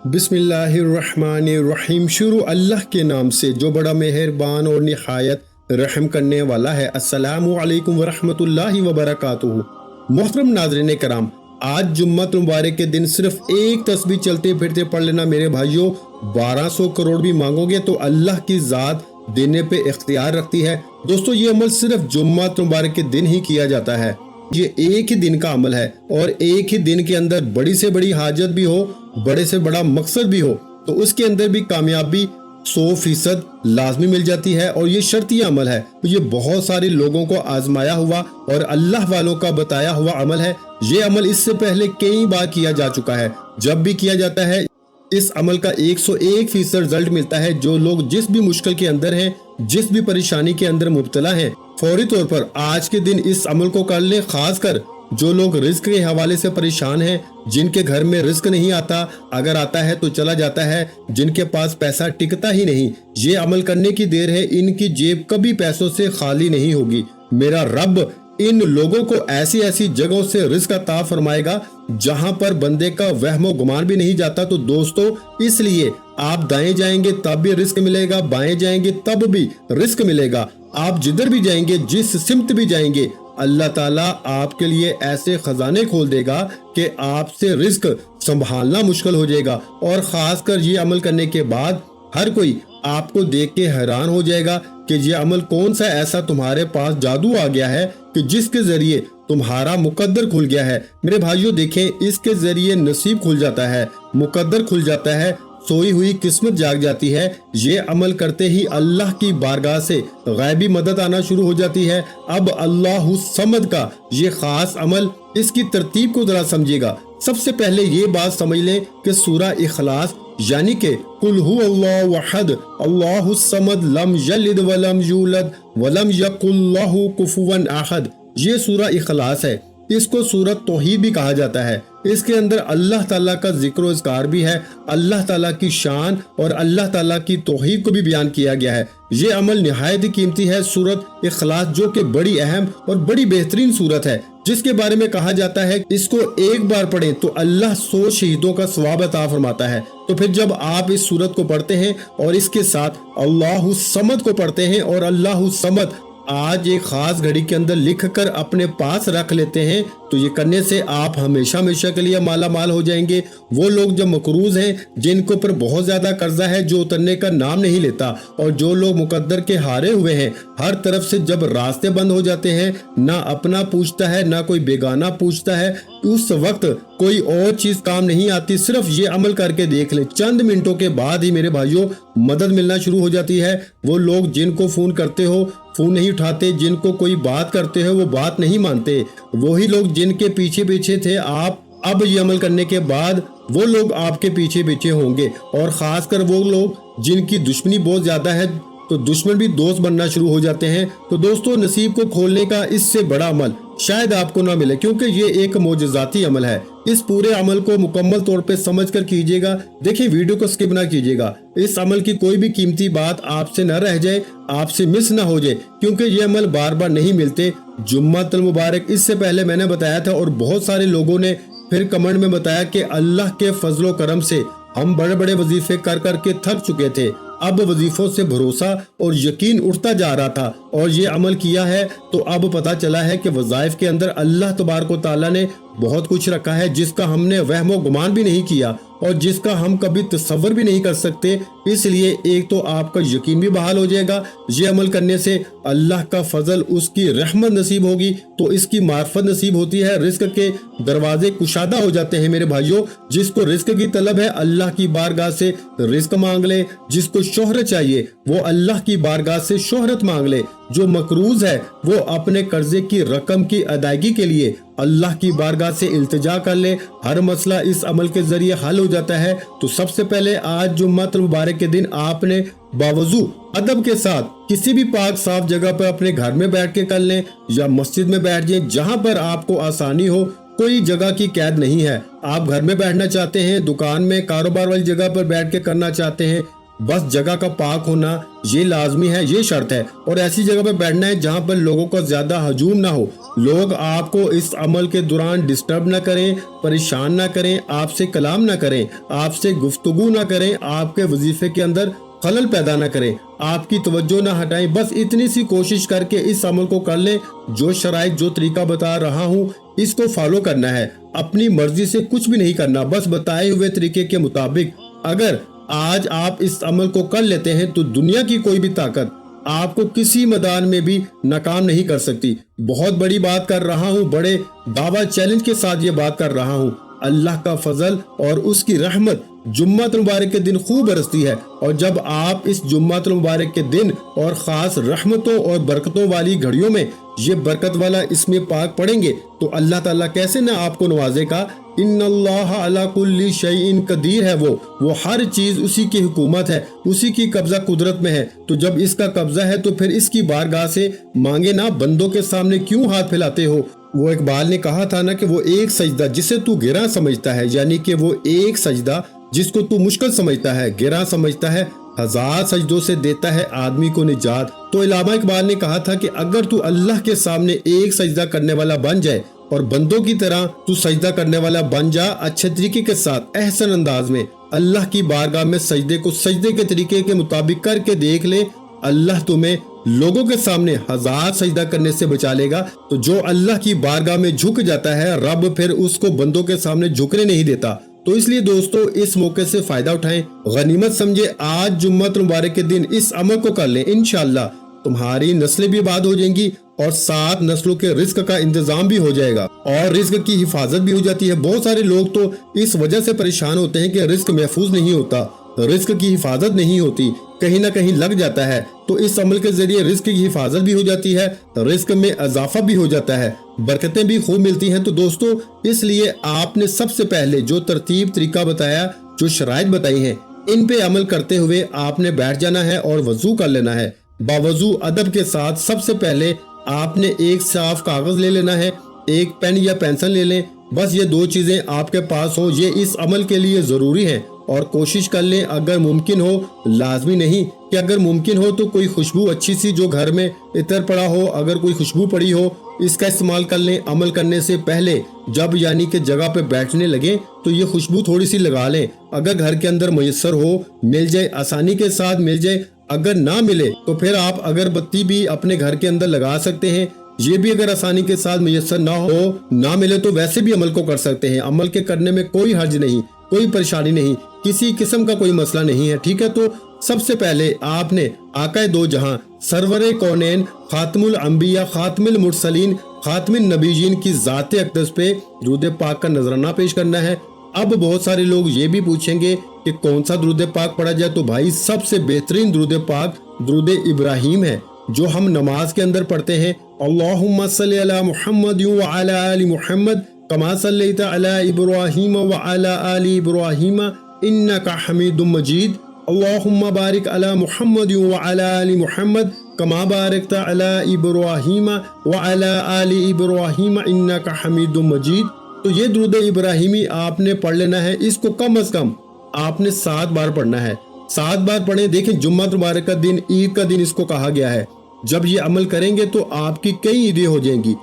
बिस्मिल्लाहिर्रहमानिर्रहीम। शुरू अल्लाह के नाम से जो बड़ा मेहरबान और निहायत रहम करने वाला है। अस्सलामु अलैकुम वरहमतुल्लाहि वबरकातुहू। मोहतरम नाज़रीन कराम, आज जुम्मत मुबारक के दिन सिर्फ एक तस्बीह चलते फिरते पढ़ लेना मेरे भाइयों, 1200 करोड़ भी मांगोगे तो अल्लाह की ज़ात देने पे इख्तियार रखती है। दोस्तों, ये अमल सिर्फ जुम्मत मुबारक के दिन ही किया जाता है। ये एक ही दिन का अमल है और एक ही दिन के अंदर बड़ी से बड़ी हाजत भी हो, बड़े से बड़ा मकसद भी हो, तो उसके अंदर भी कामयाबी 100% लाजमी मिल जाती है। और ये शर्ती अमल है, तो ये बहुत सारे लोगों को आजमाया हुआ और अल्लाह वालों का बताया हुआ अमल है। ये अमल इससे पहले कई बार किया जा चुका है। जब भी किया जाता है इस अमल का 101% रिजल्ट मिलता है। जो लोग जिस भी मुश्किल के अंदर हैं, जिस भी परेशानी के अंदर मुब्तला हैं, फौरी तौर पर आज के दिन इस अमल को कर ले। खासकर जो लोग रिस्क के हवाले से परेशान हैं, जिनके घर में रिस्क नहीं आता, अगर आता है तो चला जाता है, जिनके पास पैसा टिकता ही नहीं, ये अमल करने की देर है। इनकी जेब कभी पैसों से खाली नहीं होगी। मेरा रब इन लोगों को ऐसी ऐसी जगहों से रिस्क अता फरमाएगा जहां पर बंदे का वहमो गुमान भी नहीं जाता। तो दोस्तों, इसलिए आप दाएं जाएंगे तब भी रिस्क मिलेगा, बाएं जाएंगे तब भी रिस्क मिलेगा। आप जिधर भी जाएंगे, जिस सिमत भी जाएंगे, अल्लाह ताला आपके लिए ऐसे खजाने खोल देगा कि आपसे रिस्क संभालना मुश्किल हो जाएगा। और खासकर ये अमल करने के बाद हर कोई आपको देख के हैरान हो जाएगा कि ये अमल कौन सा ऐसा तुम्हारे पास जादू आ गया है कि जिसके जरिए तुम्हारा मुकद्दर खुल गया है। मेरे भाइयों देखें, इसके जरिए नसीब खुल जाता है, मुकद्दर खुल जाता है, सोई हुई किस्मत जाग जाती है। ये अमल करते ही अल्लाह की बारगाह से गैबी मदद आना शुरू हो जाती है। अब अल्लाहु समद का ये खास अमल, इसकी तरतीब को जरा समझिएगा। सबसे पहले ये बात समझ लें कि सूरा इखलास यानी कि कुल हुवल्लाहु अहद अल्लाहु समद लम यलिद वलम यूलद वलम यकुल लहू कुफुवन अहद, ये सूरा इखलास है। इसको सूरत तौहीद भी कहा जाता है। इसके अंदर अल्लाह ताला का जिक्र और इज़कार भी है, अल्लाह ताला की शान और अल्लाह ताला की तौहीद को भी बयान किया गया है। ये अमल निहायत ही कीमती है। सूरत इखलास जो कि बड़ी अहम और बड़ी बेहतरीन सूरत है, जिसके बारे में कहा जाता है इसको एक बार पढ़ें तो अल्लाह 100 शहीदों का सवाब अता फरमाता है। तो फिर जब आप इस सूरत को पढ़ते हैं और इसके साथ अल्लाहु समद को पढ़ते हैं और अल्लाहु समद आज एक खास घड़ी के अंदर लिख कर अपने पास रख लेते हैं, तो ये करने से आप हमेशा हमेशा के लिए माला माल हो जाएंगे। वो लोग जो मकरूज हैं, जिनके ऊपर बहुत ज्यादा कर्जा है, जो उतरने का नाम नहीं लेता, और जो लोग मुकद्दर के हारे हुए हैं, हर तरफ से जब रास्ते बंद हो जाते हैं, ना अपना पूछता है ना कोई बेगाना पूछता है, उस वक्त कोई और चीज काम नहीं आती। सिर्फ ये अमल करके देख ले, चंद मिनटों के बाद ही मेरे भाइयों मदद मिलना शुरू हो जाती है। वो लोग जिनको फोन करते हो फोन नहीं उठाते, जिनको कोई बात करते हो वो बात नहीं मानते, वही लोग जिनके पीछे पीछे थे आप अब ये अमल करने के बाद वो लोग आपके पीछे पीछे होंगे। और खासकर वो लोग जिनकी दुश्मनी बहुत ज्यादा है, तो दुश्मन भी दोस्त बनना शुरू हो जाते हैं। तो दोस्तों, नसीब को खोलने का इससे बड़ा अमल शायद आपको ना मिले, क्योंकि ये एक मोजज़ाती अमल है। इस पूरे अमल को मुकम्मल तौर पे समझ कर कीजिएगा। देखिए, वीडियो को स्किप ना कीजिएगा। इस अमल की कोई भी कीमती बात आपसे न रह जाए, आपसे मिस ना हो जाए, क्योंकि ये अमल बार बार नहीं मिलते। जुम्मतुल मुबारक इससे पहले मैंने बताया था और बहुत सारे लोगों ने फिर कमेंट में बताया कि अल्लाह के फजलो करम से हम बड़े बड़े वजीफे कर करके थक चुके थे, अब वजीफों से भरोसा और यकीन उठता जा रहा था और ये अमल किया है तो अब पता चला है कि वज़ाइफ के अंदर अल्लाह तबारक व तआला ने बहुत कुछ रखा है, जिसका हमने वहमो गुमान भी नहीं किया और जिसका हम कभी तसव्वुर भी नहीं कर सकते। इसलिए एक तो आपका यकीन भी बहाल हो जाएगा, ये अमल करने से अल्लाह का फजल, उसकी रहमत नसीब होगी, तो इसकी मार्फत नसीब होती है, रिस्क के दरवाजे कुशादा हो जाते हैं। मेरे भाइयों, जिसको रिस्क की तलब है अल्लाह की बारगाह से रिस्क मांग ले, जिसको शोहरत चाहिए वो अल्लाह की बारगाह से शोहरत मांग ले, जो मकरूज है वो अपने कर्जे की रकम की अदायगी के लिए अल्लाह की बारगाह से इल्तिजा कर ले। हर मसला इस अमल के जरिए हल हो जाता है। तो सबसे पहले आज जुम्मतुल मुबारक के दिन आपने बावजू अदब के साथ किसी भी पाक साफ जगह पर अपने घर में बैठ के कर लें या मस्जिद में बैठ जाए, जहां पर आपको आसानी हो। कोई जगह की कैद नहीं है। आप घर में बैठना चाहते हैं, दुकान में, कारोबार वाली जगह पर बैठ के करना चाहते हैं, बस जगह का पाक होना ये लाजमी है, ये शर्त है। और ऐसी जगह पे बैठना है जहाँ पर लोगों का ज्यादा हजूम ना हो, लोग आपको इस अमल के दौरान डिस्टर्ब ना करें, परेशान ना करें, आपसे कलाम ना करें, आपसे गुफ्तगू ना करें, आपके वजीफे के अंदर खलल पैदा ना करें, आपकी तवज्जो ना हटाएं। बस इतनी सी कोशिश करके इस अमल को कर लें। जो शराइत, जो तरीका बता रहा हूँ, इसको फॉलो करना है। अपनी मर्जी से कुछ भी नहीं करना, बस बताए हुए तरीके के मुताबिक। अगर आज आप इस अमल को कर लेते हैं तो दुनिया की कोई भी ताकत आपको किसी मैदान में भी नाकाम नहीं कर सकती। बहुत बड़ी बात कर रहा हूँ, बड़े दावा चैलेंज के साथ ये बात कर रहा हूँ। अल्लाह का फजल और उसकी रहमत जुम्मतुल मुबारक के दिन खूब बरसती है। और जब आप इस जुम्मतुल मुबारक के दिन और खास रहमतों और बरकतों वाली घड़ियों में ये बरकत वाला इसमें पाक पढ़ेंगे तो अल्लाह ताला कैसे ना आपको नवाजेगा। इन्नल्लाह अला कुल्ली शैइन कदीर है, वो हर चीज उसी की हुकूमत है, उसी की कब्जा कुदरत में है। तो जब इसका कब्जा है तो फिर इसकी बारगाह से मांगे ना, बंदों के सामने क्यों हाथ फैलाते हो। वो इकबाल ने कहा था ना कि वो एक सजदा जिसे तू गिरा समझता है, यानी कि वो एक सजदा जिसको तू मुश्किल समझता है, गिरा समझता है, 1000 सजदों से देता है आदमी को निजात। तो इलामा इकबाल ने कहा था कि अगर तू अल्लाह के सामने एक सजदा करने वाला बन जाए और बंदों की तरह तू सजदा करने वाला बन जा, अच्छे तरीके के साथ, एहसन अंदाज में अल्लाह की बारगाह में सजदे को सजदे के तरीके के मुताबिक करके देख ले, अल्लाह तुम्हें लोगों के सामने 1000 सजदा करने से बचा लेगा। तो जो अल्लाह की बारगाह में झुक जाता है, रब फिर उसको बंदों के सामने झुकने नहीं देता। तो इसलिए दोस्तों इस मौके से फायदा उठाएं, गनीमत समझे। आज जुम्मतुल मुबारक के दिन इस अमल को कर लें, इंशाअल्लाह तुम्हारी नस्लें भी आबाद हो जाएंगी और 7 नस्लों के रिस्क का इंतजाम भी हो जाएगा और रिस्क की हिफाजत भी हो जाती है। बहुत सारे लोग तो इस वजह से परेशान होते हैं कि रिस्क महफूज नहीं होता, रिस्क की हिफाजत नहीं होती, कहीं ना कहीं लग जाता है। तो इस अमल के जरिए रिस्क की हिफाजत भी हो जाती है, रिस्क में इजाफा भी हो जाता है, बरकतें भी खूब मिलती हैं। तो दोस्तों इसलिए आपने सबसे पहले जो तरतीब तरीका बताया, जो शराइत बताई हैं, इन पे अमल करते हुए आपने बैठ जाना है और वजू कर लेना है। बावजू अदब के साथ सबसे पहले आपने एक साफ कागज ले लेना है, एक पेन या पेंसिल ले लें। बस ये 2 चीजें आपके पास हो, ये इस अमल के लिए जरूरी है। और कोशिश कर लें अगर मुमकिन हो, लाजमी नहीं कि अगर मुमकिन हो तो कोई खुशबू अच्छी सी जो घर में इतर पड़ा हो, अगर कोई खुशबू पड़ी हो, इसका इस्तेमाल कर लें। अमल करने से पहले जब यानी कि जगह पे बैठने लगे तो ये खुशबू थोड़ी सी लगा लें। अगर घर के अंदर मुयस्सर हो, मिल जाए, आसानी के साथ मिल जाए। अगर ना मिले तो फिर आप अगरबत्ती भी अपने घर के अंदर लगा सकते हैं। ये भी अगर आसानी के साथ मुयस्सर ना हो, ना मिले तो वैसे भी अमल को कर सकते हैं। अमल के करने में कोई हर्ज नहीं, कोई परेशानी नहीं, किसी किस्म का कोई मसला नहीं है, ठीक है। तो सबसे पहले आपने आकाए दो जहां, सरवरे कौनैन, खातमुल अंबिया, खातमुल मुरसलीन, खातमुन नबीयीन की ज़ाते अक़दस पे दुरूद पाक का नजराना पेश करना है। अब बहुत सारे लोग ये भी पूछेंगे कि कौन सा दुरूद पाक पढ़ा जाए। तो भाई सबसे बेहतरीन दुरूद पाक दुरूद इब्राहिम है, जो हम नमाज के अंदर पढ़ते हैं। अल्लाहुम्मा सल्ली अला मुहम्मद व अला आलि मुहम्मद कमा सल्लैता अला इब्राहीम व अला आलि इब्राहीम इन्नका हमीदुम मजीद। अल्लाहुम्मा बारिक अला मुहम्मद व अला आलि मुहम्मद कमा बारकता अला इब्राहीम व अला आलि इब्राहीम इन्नका हमीदुम मजीद। तो ये दुरूद इब्राहिमी आपने पढ़ लेना है। इसको कम से कम आपने 7 बार पढ़ना है। 7 बार पढ़े। देखें जुम्मत मुबारक का दिन, ईद का दिन इसको कहा गया है। जब ये अमल करेंगे तो आपकी कई ईदें हो जाएंगी।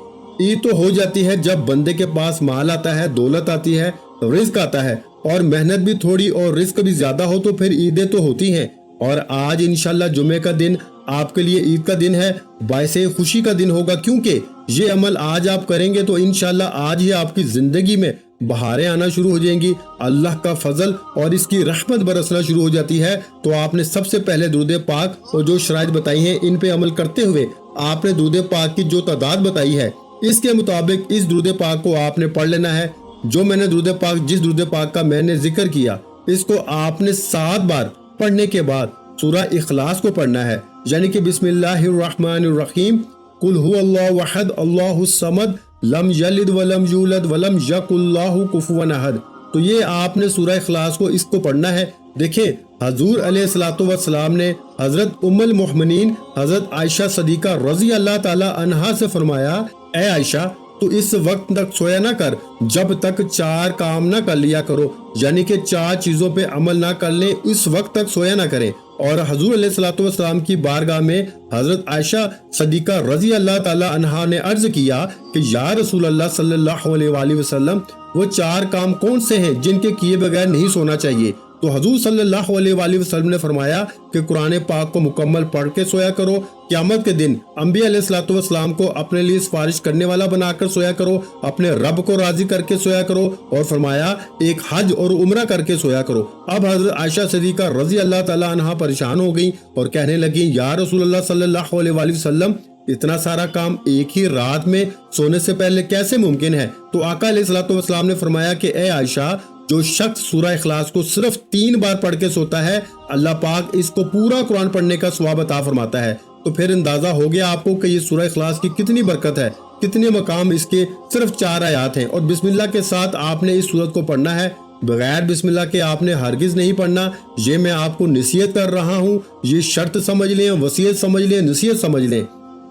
ईद तो हो जाती है जब बंदे के पास माल आता है, दौलत आती है, रिस्क आता है और मेहनत भी थोड़ी और रिस्क भी ज्यादा हो तो फिर ईदें तो होती हैं। और आज इंशाल्लाह जुमे का दिन आपके लिए ईद का दिन है, बायसे खुशी का दिन होगा, क्योंकि ये अमल आज आप करेंगे तो इंशाल्लाह आज ही आपकी जिंदगी में बहारें आना शुरू हो जाएंगी। अल्लाह का फजल और इसकी रहमत बरसना शुरू हो जाती है। तो आपने सबसे पहले दुरूद पाक और जो शराइत बताई हैं, इन पे अमल करते हुए आपने दुरूद पाक की जो तादाद बताई है, इसके मुताबिक इस दुरूद पाक को आपने पढ़ लेना है। जो मैंने दुरूद पाक, जिस दुरूद पाक का मैंने जिक्र किया, इसको आपने 7 बार पढ़ने के बाद सूरह इखलास को पढ़ना है, यानी कि बिस्मिल्लाहिर्रहमानिर्रहीम, कुल हुवल्लाहु अहद, अल्लाहुस समद, लम यलिद वलम यूलद वलम यकुल्लाहु कुफुवन अहद। तो ये आपने सूरह इखलास को इसको पढ़ना है। देखें हजूर अलैहिस्सलातु वस्सलाम ने हजरत उम्मुल मोमिनीन हजरत आयशा सदीका रजी अल्लाह ताला अन्हा से फरमाया, ए आयशा तो इस वक्त तक सोया ना कर जब तक 4 काम ना कर लिया करो, यानी कि 4 चीजों पे अमल ना कर ले, इस वक्त तक सोया ना करें। اور حضور علیہ الصلوۃ والسلام کی بارگاہ میں حضرت عائشہ صدیقہ رضی اللہ تعالی عنہا نے عرض کیا کہ یا رسول اللہ صلی اللہ علیہ وآلہ وسلم وہ 4 کام کون سے ہیں جن کے کیے بغیر نہیں سونا چاہیے؟ تو حضور صلی اللہ علیہ وآلہ وسلم نے فرمایا کہ قرآن پاک کو مکمل پڑھ کے سویا کرو، قیامت کے دن انبیاء علیہ الصلوۃ والسلام کو اپنے لیے سفارش کرنے والا بنا کر سویا کرو، اپنے رب کو راضی کر کے سویا کرو، اور فرمایا ایک حج اور عمرہ کر کے سویا کرو۔ اب حضرت عائشہ صدیقہ رضی اللہ تعالی عنہا پریشان ہو گئیں اور کہنے لگیں یا رسول اللہ صلی اللہ علیہ وآلہ وسلم اتنا سارا کام ایک ہی رات میں سونے سے پہلے کیسے ممکن ہے؟ تو آقا علیہ الصلوۃ والسلام نے فرمایا کہ اے عائشہ، جو شخص سورہ اخلاص کو صرف 3 بار پڑھ کے سوتا ہے اللہ پاک اس کو پورا قرآن پڑھنے کا ثواب عطا فرماتا ہے۔ تو پھر اندازہ ہو گیا آپ کو کہ یہ سورہ اخلاص کی کتنی برکت ہے، کتنے مقام اس کے صرف 4 آیات ہیں، اور بسم اللہ کے ساتھ آپ نے اس سورت کو پڑھنا ہے، بغیر بسم اللہ کے آپ نے ہرگز نہیں پڑھنا۔ یہ میں آپ کو نصیحت کر رہا ہوں، یہ شرط سمجھ لیں، وصیت سمجھ لیں، نصیحت سمجھ لیں،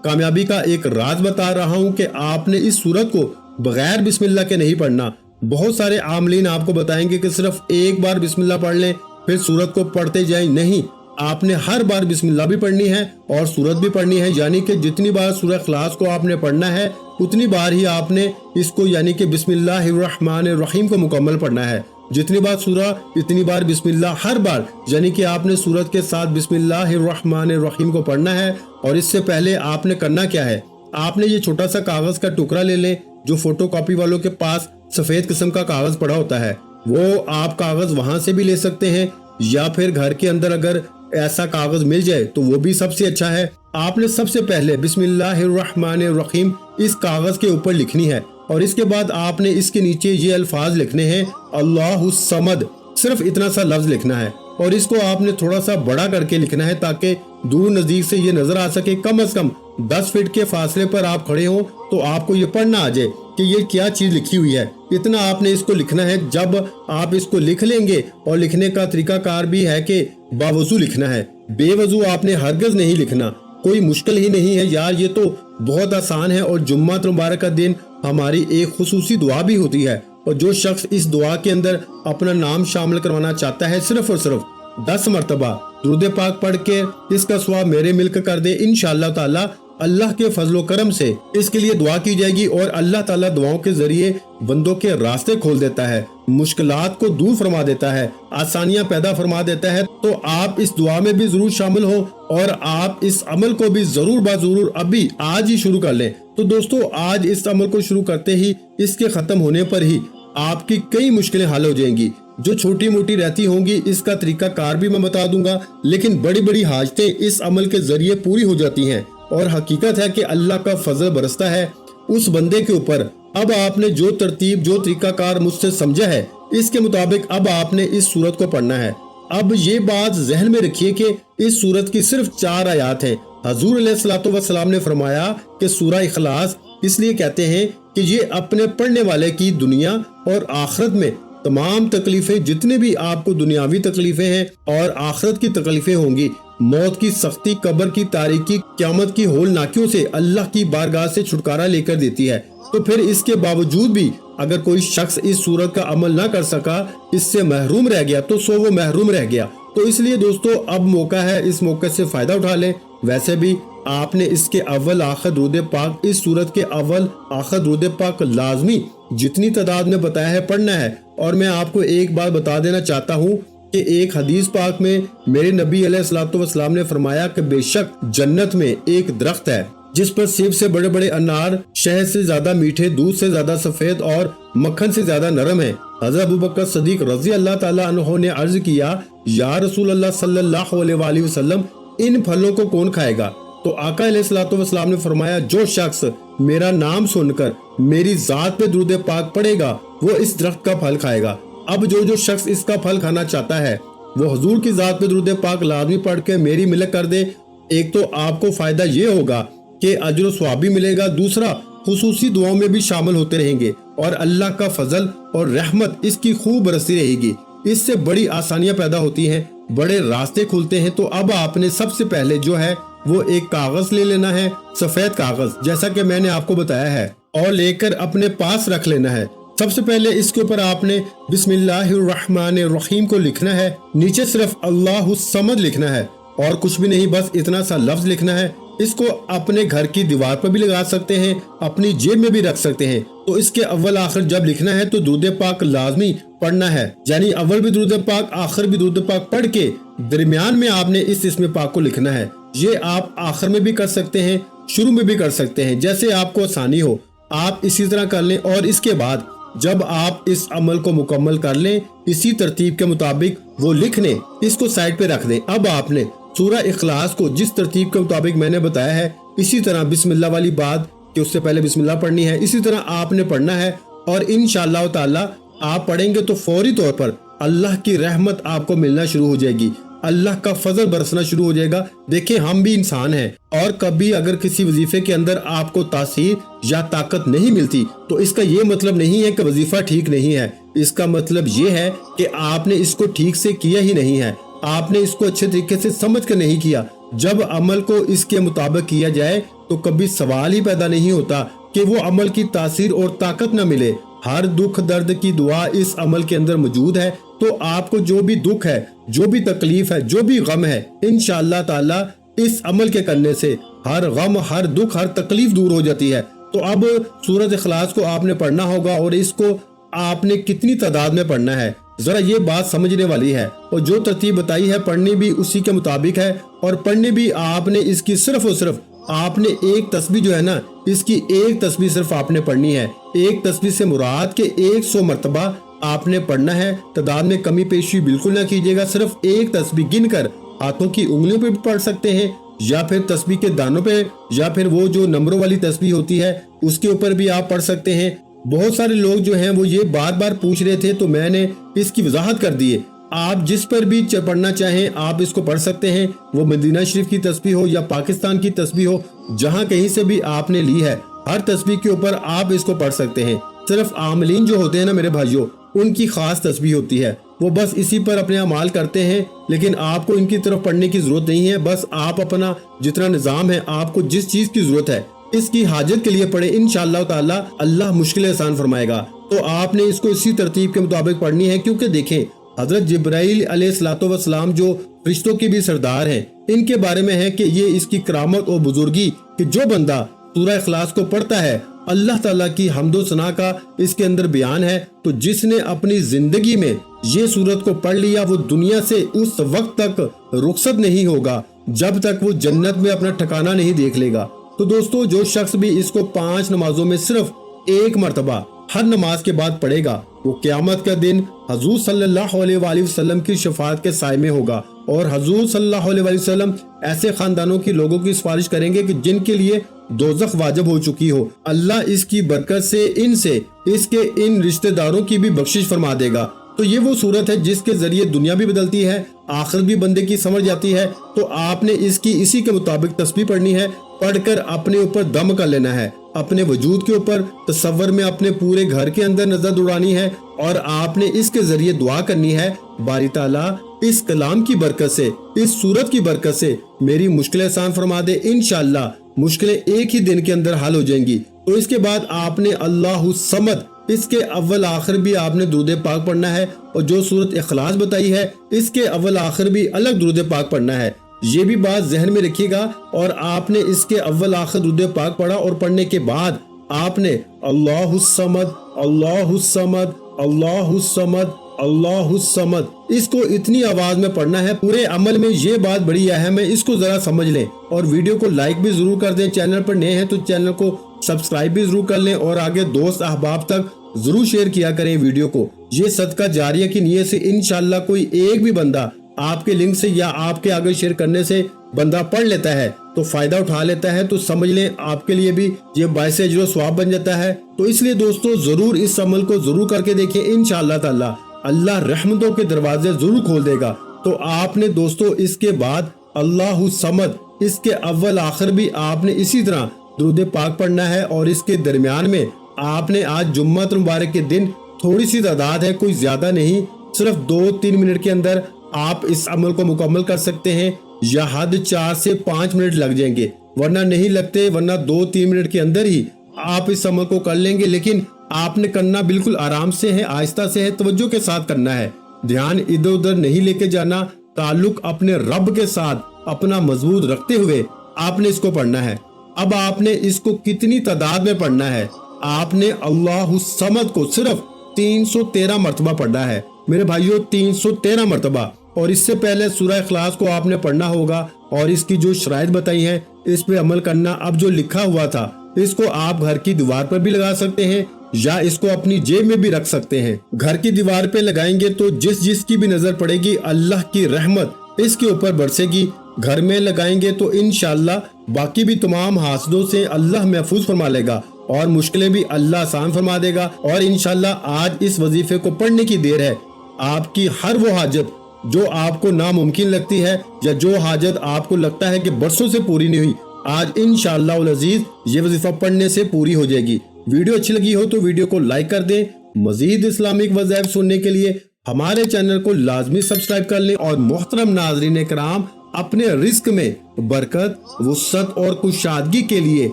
کامیابی کا ایک راز بتا رہا ہوں کہ آپ نے اس سورت کو بغیر بسم اللہ کے نہیں پڑھنا۔ بہت سارے عاملین آپ کو بتائیں گے کہ صرف ایک بار بسم اللہ پڑھ لیں پھر سورت کو پڑھتے جائیں، نہیں، آپ نے ہر بار بسم اللہ بھی پڑھنی ہے اور سورت بھی پڑھنی ہے، یعنی کہ جتنی بار سورہ اخلاص کو آپ نے پڑھنا ہے اتنی بار ہی آپ نے اس کو یعنی کہ بسم اللہ الرحمن الرحیم کو مکمل پڑھنا ہے۔ جتنی بار سورہ اتنی بار بسم اللہ، ہر بار یعنی کہ آپ نے سورت کے ساتھ بسم اللہ الرحمن الرحیم کو پڑھنا ہے۔ اور اس سے پہلے آپ نے کرنا کیا ہے، آپ نے یہ چھوٹا سا کاغذ کا ٹکڑا لے لیں جو فوٹو کاپی والوں کے پاس سفید قسم کا کاغذ پڑا ہوتا ہے، وہ آپ کاغذ وہاں سے بھی لے سکتے ہیں، یا پھر گھر کے اندر اگر ایسا کاغذ مل جائے تو وہ بھی سب سے اچھا ہے۔ آپ نے سب سے پہلے بسم اللہ الرحمن الرحیم اس کاغذ کے اوپر لکھنی ہے، اور اس کے بعد آپ نے اس کے نیچے یہ الفاظ لکھنے ہیں اللہ الصمد، صرف اتنا سا لفظ لکھنا ہے، اور اس کو آپ نے تھوڑا سا بڑا کر کے لکھنا ہے تاکہ دور نزدیک سے یہ نظر آ سکے۔ کم از کم 10 فٹ کے فاصلے پر آپ کھڑے ہوں تو آپ کو یہ پڑھنا آ جائے کہ یہ کیا چیز لکھی ہوئی ہے، اتنا آپ نے اس کو لکھنا ہے۔ جب آپ اس کو لکھ لیں گے، اور لکھنے کا طریقہ کار بھی ہے کہ باوضو لکھنا ہے، بے وضو آپ نے ہرگز نہیں لکھنا، کوئی مشکل ہی نہیں ہے یار، یہ تو بہت آسان ہے۔ اور جمعہ مبارک کا دن ہماری ایک خصوصی دعا بھی ہوتی ہے، اور جو شخص اس دعا کے اندر اپنا نام شامل کروانا چاہتا ہے صرف اور صرف 10 مرتبہ درود پاک پڑھ کے اس کا ثواب میرے ملک کر دے، انشاءاللہ تعالی اللہ کے فضل و کرم سے اس کے لیے دعا کی جائے گی، اور اللہ تعالیٰ دعاؤں کے ذریعے بندوں کے راستے کھول دیتا ہے، مشکلات کو دور فرما دیتا ہے، آسانیاں پیدا فرما دیتا ہے۔ تو آپ اس دعا میں بھی ضرور شامل ہوں، اور آپ اس عمل کو بھی ضرور ضرور ابھی آج ہی شروع کر لیں۔ تو دوستو، آج اس عمل کو شروع کرتے ہی اس کے ختم ہونے پر ہی آپ کی کئی مشکلیں حل ہو جائیں گی، جو چھوٹی موٹی رہتی ہوں گی اس کا طریقہ کار بھی میں بتا دوں گا، لیکن بڑی بڑی حاجتیں اس عمل کے ذریعے پوری ہو جاتی ہیں۔ اور حقیقت ہے کہ اللہ کا فضل برستا ہے اس بندے کے اوپر۔ اب آپ نے جو ترتیب، جو طریقہ کار مجھ سے سمجھا ہے، اس کے مطابق اب آپ نے اس سورت کو پڑھنا ہے۔ اب یہ بات ذہن میں رکھیے کہ اس سورت کی صرف 4 آیات ہیں۔ حضور علیہ الصلوۃ والسلام نے فرمایا کہ سورہ اخلاص اس لیے کہتے ہیں کہ یہ اپنے پڑھنے والے کی دنیا اور آخرت میں تمام تکلیفیں، جتنے بھی آپ کو دنیاوی تکلیفیں ہیں اور آخرت کی تکلیفیں ہوں گی، موت کی سختی، قبر کی تاریکی، قیامت کی ہولناکیوں سے اللہ کی بارگاہ سے چھٹکارا لے کر دیتی ہے۔ تو پھر اس کے باوجود بھی اگر کوئی شخص اس سورت کا عمل نہ کر سکا، اس سے محروم رہ گیا، تو وہ محروم رہ گیا۔ تو اس لیے دوستو، اب موقع ہے، اس موقع سے فائدہ اٹھا لیں۔ ویسے بھی آپ نے اس کے اول آخر درود پاک، اس سورت کے اول آخر درود پاک لازمی جتنی تعداد میں بتایا ہے پڑھنا ہے۔ اور میں آپ کو ایک بات بتا دینا چاہتا ہوں کہ ایک حدیث پاک میں میرے نبی علیہ الصلوۃ والسلام نے فرمایا کہ بے شک جنت میں ایک درخت ہے جس پر سیب سے بڑے بڑے انار، شہد سے زیادہ میٹھے، دودھ سے زیادہ سفید اور مکھن سے زیادہ نرم ہیں۔ حضرت ابوبکر صدیق رضی اللہ تعالی عنہ نے عرض کیا، یا رسول اللہ صلی اللہ علیہ وآلہ وسلم، ان پھلوں کو کون کھائے گا؟ تو آقا علیہ الصلوۃ والسلام نے فرمایا، جو شخص میرا نام سن کر میری ذات پہ درود پاک پڑھے گا وہ اس درخت کا پھل کھائے گا۔ اب جو شخص اس کا پھل کھانا چاہتا ہے وہ حضور کی ذات پہ درود پاک لازمی پڑھ کے میری ملک کر دے۔ ایک تو آپ کو فائدہ یہ ہوگا کہ اجر و ثواب بھی ملے گا، دوسرا خصوصی دعاؤں میں بھی شامل ہوتے رہیں گے، اور اللہ کا فضل اور رحمت اس کی خوب برستی رہے گی۔ اس سے بڑی آسانیاں پیدا ہوتی ہیں، بڑے راستے کھلتے ہیں۔ تو اب آپ نے سب سے پہلے جو ہے وہ ایک کاغذ لے لینا ہے، سفید کاغذ، جیسا کہ میں نے آپ کو بتایا ہے، اور لے کر اپنے پاس رکھ لینا ہے۔ سب سے پہلے اس کے اوپر آپ نے بسم اللہ الرحمن الرحیم کو لکھنا ہے، نیچے صرف اللہ الصمد لکھنا ہے، और कुछ भी नहीं, बस इतना सा लफ्ज लिखना है। इसको अपने घर की दीवार पर भी लगा सकते हैं, अपनी जेब में भी रख सकते हैं। तो इसके अव्वल आखिर जब लिखना है तो दुरूद पाक लाजमी पढ़ना है, यानी अव्वल भी दुरूद पाक आखिर भी दुरूद पाक पढ़ के दरमियान में आपने इस इस्म पाक को लिखना है। ये आप आखिर में भी कर सकते हैं, शुरू में भी कर सकते हैं, जैसे आपको आसानी हो आप इसी तरह कर लें। और इसके बाद जब आप इस अमल को मुकम्मल कर लें, इसी तरतीब के मुताबिक वो लिख लें, इसको साइड पे रख दें। अब आपने सूरह इखलास को जिस तरतीब के मुताबिक मैंने बताया है, इसी तरह बिस्मिल्लाह वाली बात कि उससे पहले बिस्मिल्लाह पढ़नी है, इसी तरह आपने पढ़ना है। और इंशाअल्लाह ताला आप पढ़ेंगे तो फौरी तौर पर अल्लाह की रहमत आपको मिलना शुरू हो जाएगी, अल्लाह का फजल बरसना शुरू हो जाएगा। देखिए हम भी इंसान हैं, और कभी अगर किसी वजीफे के अंदर आपको तासीर या ताकत नहीं मिलती तो इसका ये मतलब नहीं है कि वजीफा ठीक नहीं है। इसका मतलब ये है कि आपने इसको ठीक से किया ही नहीं है, आपने इसको अच्छे तरीके से समझ कर नहीं किया। जब अमल को इसके मुताबिक किया जाए तो कभी सवाल ही पैदा नहीं होता कि वो अमल की तासीर और ताकत न मिले। हर दुख दर्द की दुआ इस अमल के अंदर मौजूद है। तो आपको जो भी दुख है, जो भी तकलीफ है, जो भी गम है, इंशाअल्लाह ताला इस अमल के करने से हर गम, हर दुख, हर तकलीफ दूर हो जाती है। तो अब सूरत इखलास को आपने पढ़ना होगा, और इसको आपने कितनी तादाद में पढ़ना है जरा ये बात समझने वाली है। और जो तरतीब बताई है पढ़नी भी उसी के मुताबिक है, और पढ़नी भी आपने इसकी सिर्फ और सिर्फ आपने एक तस्बीह जो है ना, इसकी एक तस्बीह सिर्फ आपने पढ़नी है। एक तस्बीह से मुराद के 100 मरतबा आपने पढ़ना है। तादाद में कमी पेशी बिल्कुल ना कीजिएगा, सिर्फ एक तस्बीह गिनकर हाथों की उंगलियों पे भी पढ़ सकते हैं, या फिर तस्बीह के दानों पे, या फिर वो जो नंबरों वाली तस्बीह होती है उसके ऊपर भी आप पढ़ सकते हैं। बहुत सारे लोग जो हैं वो ये बार बार पूछ रहे थे, तो मैंने इसकी वजाहत कर दी है। आप जिस पर भी पढ़ना चाहें आप इसको पढ़ सकते हैं, वो मदीना शरीफ की तस्बीह हो या पाकिस्तान की तस्बीह हो, जहां कहीं से भी आपने ली है, हर तस्बीह के ऊपर आप इसको पढ़ सकते हैं। सिर्फ आमलीन जो होते हैं ना मेरे भाइयों, उनकी खास तस्बीह होती है, वो बस इसी पर अपने अमाल करते हैं, लेकिन आपको इनकी तरफ पढ़ने की जरूरत नहीं है। बस आप अपना जितना निजाम है, आपको जिस चीज की जरूरत है इसकी हाजत के लिए पढ़े, इंशाअल्लाह ताला अल्लाह मुश्किल आसान फरमाएगा। तो आपने इसको इसी तरतीब के मुताबिक पढ़नी है, क्योंकि देखें हजरत जिब्राइल अलैहिस्सलाम जो फरिश्तों के भी सरदार हैं, इनके बारे में है कि ये इसकी करामत और बुजुर्गी कि जो बंदा सूरह इखलास को पढ़ता है, अल्लाह ताला की हम्दो सना का इसके अंदर बयान है। तो जिसने अपनी जिंदगी में ये सूरत को पढ़ लिया, वो दुनिया से उस वक्त तक रुखसत नहीं होगा जब तक वो जन्नत में अपना ठिकाना नहीं देख लेगा। तो दोस्तों जो शख्स भी इसको 5 नमाजों में सिर्फ एक मरतबा हर नमाज के बाद पढ़ेगा, वो क़यामत का दिन हजूर सल्लल्लाहु अलैहि वसल्लम की शफाअत के साए में होगा। और हजूर सल्लल्लाहु अलैहि वसल्लम ऐसे खानदानों की लोगों की सिफारिश करेंगे कि जिनके लिए दोज़ख वाजिब हो चुकी हो। अल्लाह इसकी बरकत से इनसे इसके इन रिश्तेदारों की भी बख्शिश फरमा देगा। तो ये वो सूरत है जिसके जरिए दुनिया भी बदलती है, आखिरत भी बंदे की समझ जाती है। तो आपने इसकी इसी के मुताबिक तस्बीह पढ़नी है, पढ़कर अपने ऊपर दम कर लेना है, अपने वजूद के ऊपर तसव्वुर में अपने पूरे घर के अंदर नजर दौड़ानी है, और आपने इसके जरिए दुआ करनी है, बारी ताला इस कलाम की बरकत से, इस सूरत की बरकत से मेरी मुश्किलें आसान फरमा दे। इंशाअल्लाह मुश्किलें एक ही दिन के अंदर हल हो जाएंगी। तो इसके बाद आपने अल्लाहु समद इसके अव्वल आखिर भी आपने दुरूद पाक पढ़ना है, और जो सूरत इखलास बताई है इसके अव्वल आखिर भी अलग दुरूद पाक पढ़ना है। ये भी बात जहन में रखिएगा। और आपने इसके अव्वल आखिर दुरूद पाक पढ़ा, और पढ़ने के बाद आपने अल्लाहु समद, अल्लाहु समद, अल्लाहु समद, अल्लाहु समद इसको इतनी आवाज में पढ़ना है। पूरे अमल में ये बात बड़ी अहम है, इसको जरा समझ लें। और वीडियो को लाइक भी जरूर कर दें, चैनल पर नए हैं तो चैनल को सब्सक्राइब भी जरूर कर लें, और आगे दोस्त अहबाब तक जरूर शेयर किया करें वीडियो को। ये सदका जारिया की नीयत से इंशाअल्लाह कोई एक भी बंदा आपके लिंक से या आपके आगे शेयर करने से बंदा पढ़ लेता है, तो फायदा उठा लेता है, तो समझ लें आपके लिए भी ये बायसे अजर व सवाब बन जाता है। तो इसलिए दोस्तों जरूर इस अमल को जरूर करके देखिए, इंशाअल्लाह ताला अल्लाह रहमतों के दरवाजे जरूर खोल देगा। तो आपने दोस्तों इसके बाद अल्लाहु समद इसके अव्वल आखिर भी आपने इसी तरह दुरूद पाक पढ़ना है, और इसके दरमियान में आपने आज जुम्मत मुबारक के दिन थोड़ी सी तादाद है, कोई ज्यादा नहीं, सिर्फ 2-3 मिनट के अंदर आप इस अमल को मुकम्मल कर सकते हैं, या हद 4 से 5 मिनट लग जाएंगे, वरना नहीं लगते, वरना 2-3 मिनट के अंदर ही आप इस अमल को कर लेंगे। लेकिन आपने करना बिल्कुल आराम से है, आहिस्ता से है, तवज्जो के साथ करना है, ध्यान इधर उधर नहीं लेके जाना, ताल्लुक अपने रब के साथ अपना मजबूत रखते हुए आपने इसको पढ़ना है। अब आपने इसको कितनी तादाद में पढ़ना है? आपने अल्लाहु समद को सिर्फ 313 मरतबा पढ़ना है मेरे भाइयों, 313 मरतबा। और इससे पहले सूरह इखलास को आपने पढ़ना होगा और इसकी जो शराइत बताई हैं इस पे अमल करना। अब जो लिखा हुआ था इसको आप घर की दीवार पर भी लगा सकते हैं या इसको अपनी जेब में भी रख सकते हैं। घर की दीवार पे लगाएंगे तो जिसकी भी नजर पड़ेगी अल्लाह की रहमत इसके ऊपर बरसेगी। घर में लगाएंगे तो इंशाअल्लाह बाकी भी तमाम हासदों से अल्लाह महफूज फरमा लेगा और मुश्किलें भी अल्लाह आसान फरमा देगा। और इंशाअल्लाह आज इस वजीफे को पढ़ने की देर है। आपकी हर वो हाजत जो आपको नामुमकिन लगती है या जो हाजत आपको लगता है कि बरसों से पूरी नहीं हुई, आज इंशाअल्लाह उल अजीज ये वजीफा पढ़ने से पूरी हो जाएगी। वीडियो अच्छी लगी हो तो वीडियो को लाइक कर दें। मजीद इस्लामिक वज़ाइफ सुनने के लिए हमारे चैनल को लाजमी सब्सक्राइब कर लें। और मोहतरम नाज़रीन कराम, अपने रिस्क में बरकत, वुसअत और कुशादगी के लिए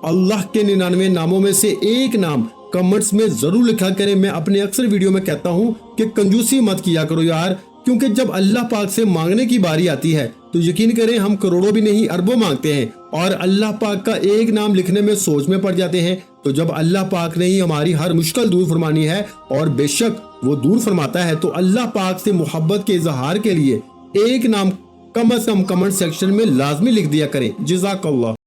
अल्लाह के 99 नामों में से एक नाम कमेंट्स में जरूर लिखा करें। मैं अपने अक्सर वीडियो में कहता हूँ कि कंजूसी मत किया करो यार, क्योंकि जब अल्लाह पाक से मांगने की बारी आती है तो यकीन करें हम करोड़ों भी नहीं अरबों मांगते हैं और अल्लाह पाक का एक नाम लिखने में सोच में पड़ जाते हैं। तो जब अल्लाह पाक ने ही हमारी हर मुश्किल दूर फरमानी है और बेशक वो दूर फरमाता है, तो अल्लाह पाक से मोहब्बत के इजहार के लिए एक नाम कम से कम कमेंट सेक्शन में लाजमी लिख दिया करें। जज़ाकल्लाह।